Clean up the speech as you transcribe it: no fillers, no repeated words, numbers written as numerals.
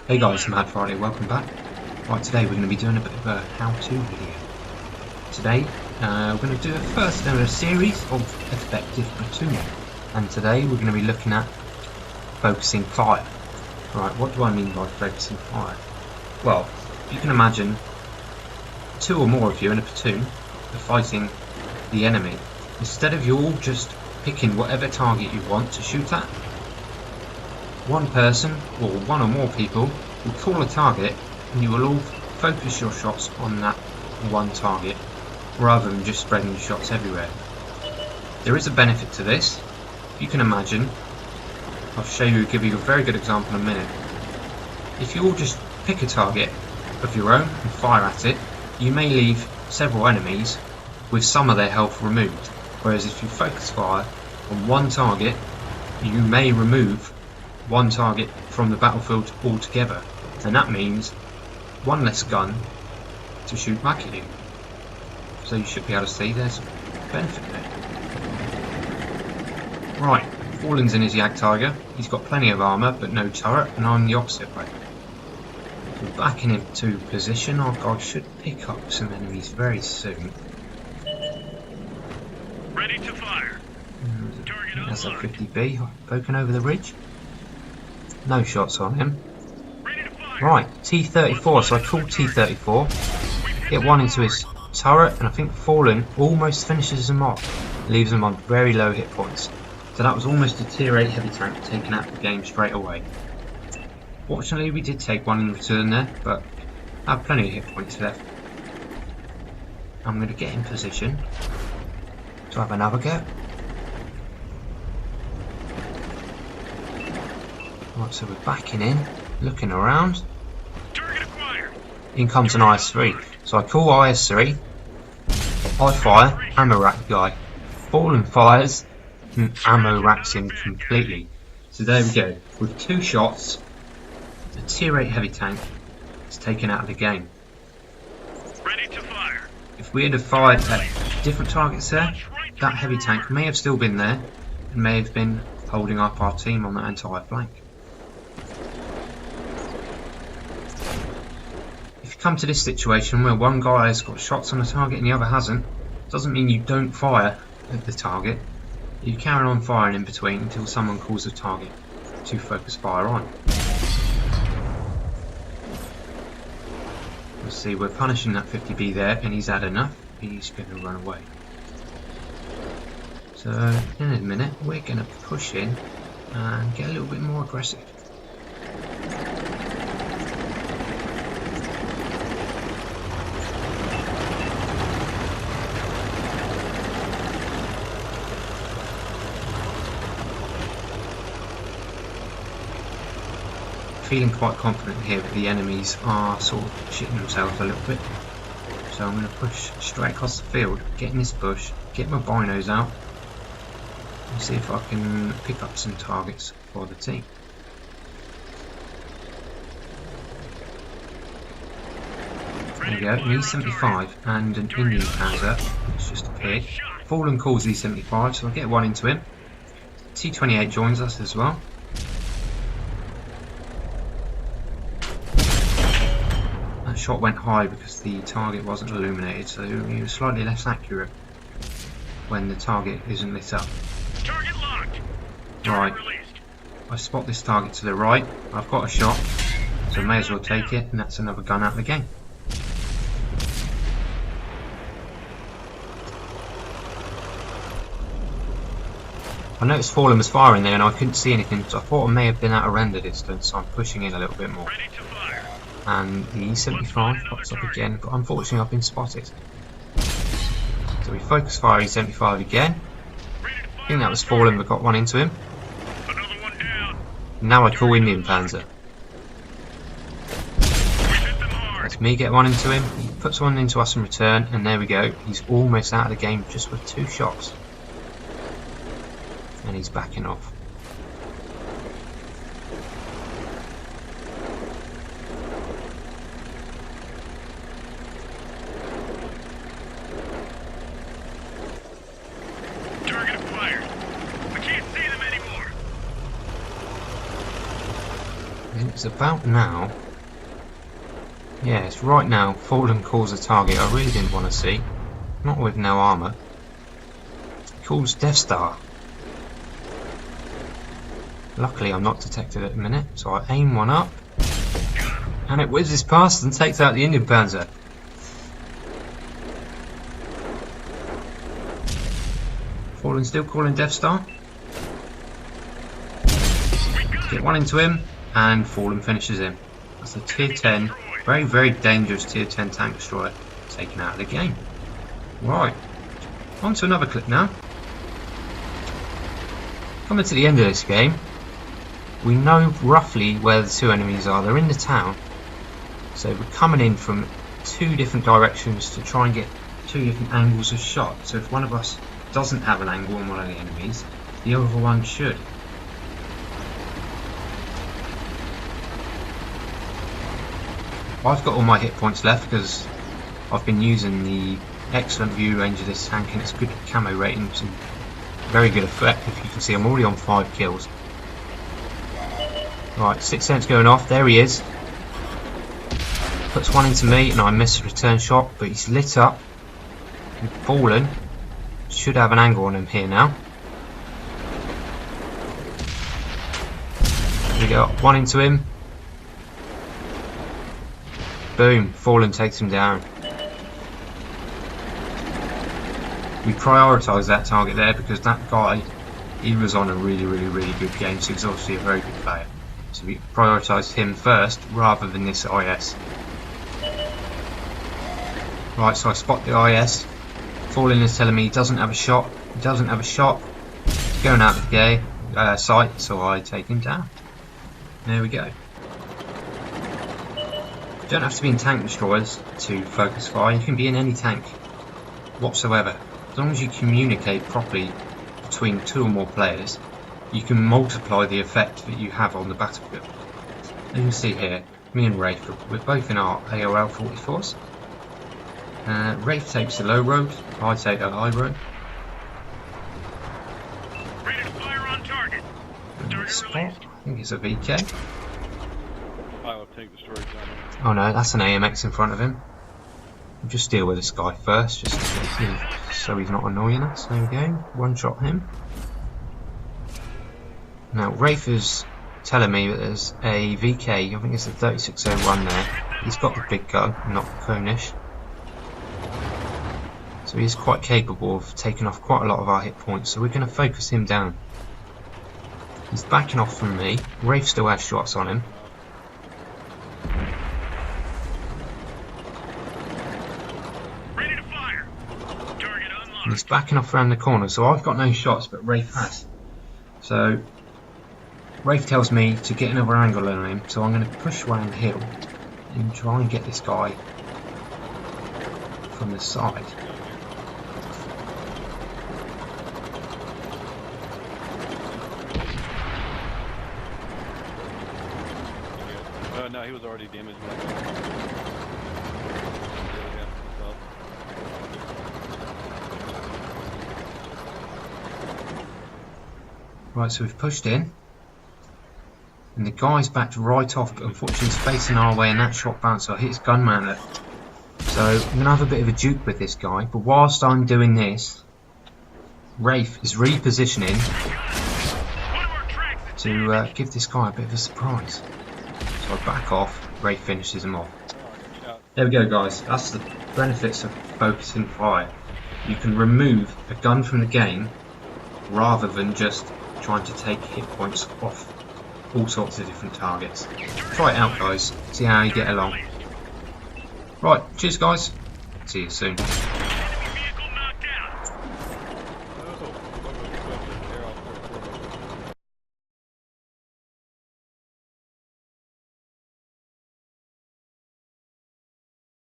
Hey guys, Mad Friday, welcome back. Right, today we're going to be doing a bit of a how-to video. Today we're going to do a first in a series of effective platooning, and today we're going to be looking at focusing fire. Right, what do I mean by focusing fire? Well, you can imagine two or more of you in a platoon are fighting the enemy. Instead of you all just picking whatever target you want to shoot at, one person or one or more people will call a target and you will all focus your shots on that one target rather than just spreading your shots everywhere. There is a benefit to this. You can imagine, I'll give you a very good example in a minute. If you all just pick a target of your own and fire at it, you may leave several enemies with some of their health removed, whereas if you focus fire on one target, you may remove one target from the battlefield altogether, and that means one less gun to shoot back at you. So you should be able to see there's a benefit there. Right, Fallen's in his Yak Tiger. He's got plenty of armour but no turret, and I'm the opposite way. So backing into position, our guy should pick up some enemies very soon. Ready to fire. That's a 50B poking over the ridge. No shots on him. Right, T-34, so I call T-34, get one into his turret, and I think Fallen almost finishes him off, leaves him on very low hit points. So that was almost a tier 8 heavy tank taken out of the game straight away. Fortunately we did take one in return there, but I have plenty of hit points left. I'm going to get in position to have another go. Right, so we're backing in, looking around. In comes an IS-3. So I call IS-3, I fire, ammo rack guy. Fallen fires, and ammo racks him completely. So there we go. With two shots, a tier 8 heavy tank is taken out of the game. Ready to fire. If we had fired at different targets there, that heavy tank may have still been there and may have been holding up our team on that entire flank. If you come to this situation where one guy has got shots on the target and the other hasn't, doesn't mean you don't fire at the target. You carry on firing in between until someone calls the target to focus fire on. We'll see, we're punishing that 50B there, and he's had enough. He's going to run away. So in a minute we're going to push in and get a little bit more aggressive. Feeling quite confident here that the enemies are sort of shitting themselves a little bit. So I'm going to push straight across the field, get in this bush, get my binos out, and see if I can pick up some targets for the team. There we go, an E75 and an Indian Panzer, which just appeared. Fallen calls E75, so I'll get one into him. T28 joins us as well. That shot went high because the target wasn't illuminated, so he was slightly less accurate when the target isn't lit up. Target locked. Right, I spot this target to the right. I've got a shot, so I may as well take it, and that's another gun out of the game. I noticed Fallen was firing there and I couldn't see anything, so I thought I may have been at a render distance, so I'm pushing in a little bit more. Ready to fire. And the E75 pops up again, but unfortunately I've been spotted. So we focus fire E75 again. I think that was Fallen, but got one into him. Another one down. Now I call Indian Panzer. We hit them hard. That's me get one into him, he puts one into us in return, and there we go. He's almost out of the game just with two shots. And he's backing off. Target acquired. We can't see them anymore. it's about now. Yeah, it's right now. Fallen calls a target I really didn't want to see. Not with no armour. He calls Death Star. Luckily I'm not detected at the minute, so I aim one up. And it whizzes past and takes out the Indian Panzer. Fallen still calling Death Star. Get one into him, and Fallen finishes him. That's a tier 10, very, very dangerous tier 10 tank destroyer taken out of the game. Right, on to another clip now. Coming to the end of this game, we know roughly where the two enemies are. They're in the town, so we're coming in from two different directions to try and get two different angles of shot. So if one of us doesn't have an angle on one of the enemies, the other one should. I've got all my hit points left because I've been using the excellent view range of this tank, and it's good camo rating, some very good effect. If you can see, I'm already on 5 kills. Right, 6 cents going off, there he is. Puts one into me and I miss a return shot, but he's lit up and Fallen. Should have an angle on him here now. We got one into him. Boom, Fallen takes him down. We prioritised that target there because that guy, he was on a really good game, so he's obviously a very good player. So we prioritised him first rather than this IS. Right, so I spot the IS. Fallen is telling me he doesn't have a shot. He doesn't have a shot. He's going out of the game, sight, so I take him down. There we go. You don't have to be in tank destroyers to focus fire. You can be in any tank whatsoever. As long as you communicate properly between 2 or more players, you can multiply the effect that you have on the battlefield. As you can see here, me and Rafe, we're both in our AOL 44s. Rafe takes the low road, I take the high road. Ready to fire on target. Target Spot. released. I think it's a VK. I'll take the storage down. Oh no, that's an AMX in front of him. We'll just deal with this guy first, just so he's not annoying us. There we go, one shot him. Now Rafe is telling me that there's a VK, I think it's a 3601 there. He's got the big gun, not Cornish. So he's quite capable of taking off quite a lot of our hit points, so we're going to focus him down. He's backing off from me. Rafe still has shots on him. Ready to fire. Target And unlocked. he's backing off around the corner, so I've got no shots, but Rafe has. So Rafe tells me to get another angle on him, so I'm going to push around the hill and try and get this guy from the side. No, he was already damaged. Right, so we've pushed in, and the guy's backed right off, but unfortunately he's facing our way, and that shot bounced, so I hit his gun mantlet. So I'm going to have a bit of a duke with this guy, but whilst I'm doing this, Rafe is repositioning to give this guy a bit of a surprise. So I back off, Rafe finishes him off. There we go guys, that's the benefits of focusing fire. You can remove a gun from the game rather than just trying to take hit points off all sorts of different targets. Try it out guys, see how you get along. Right, cheers guys, see you soon.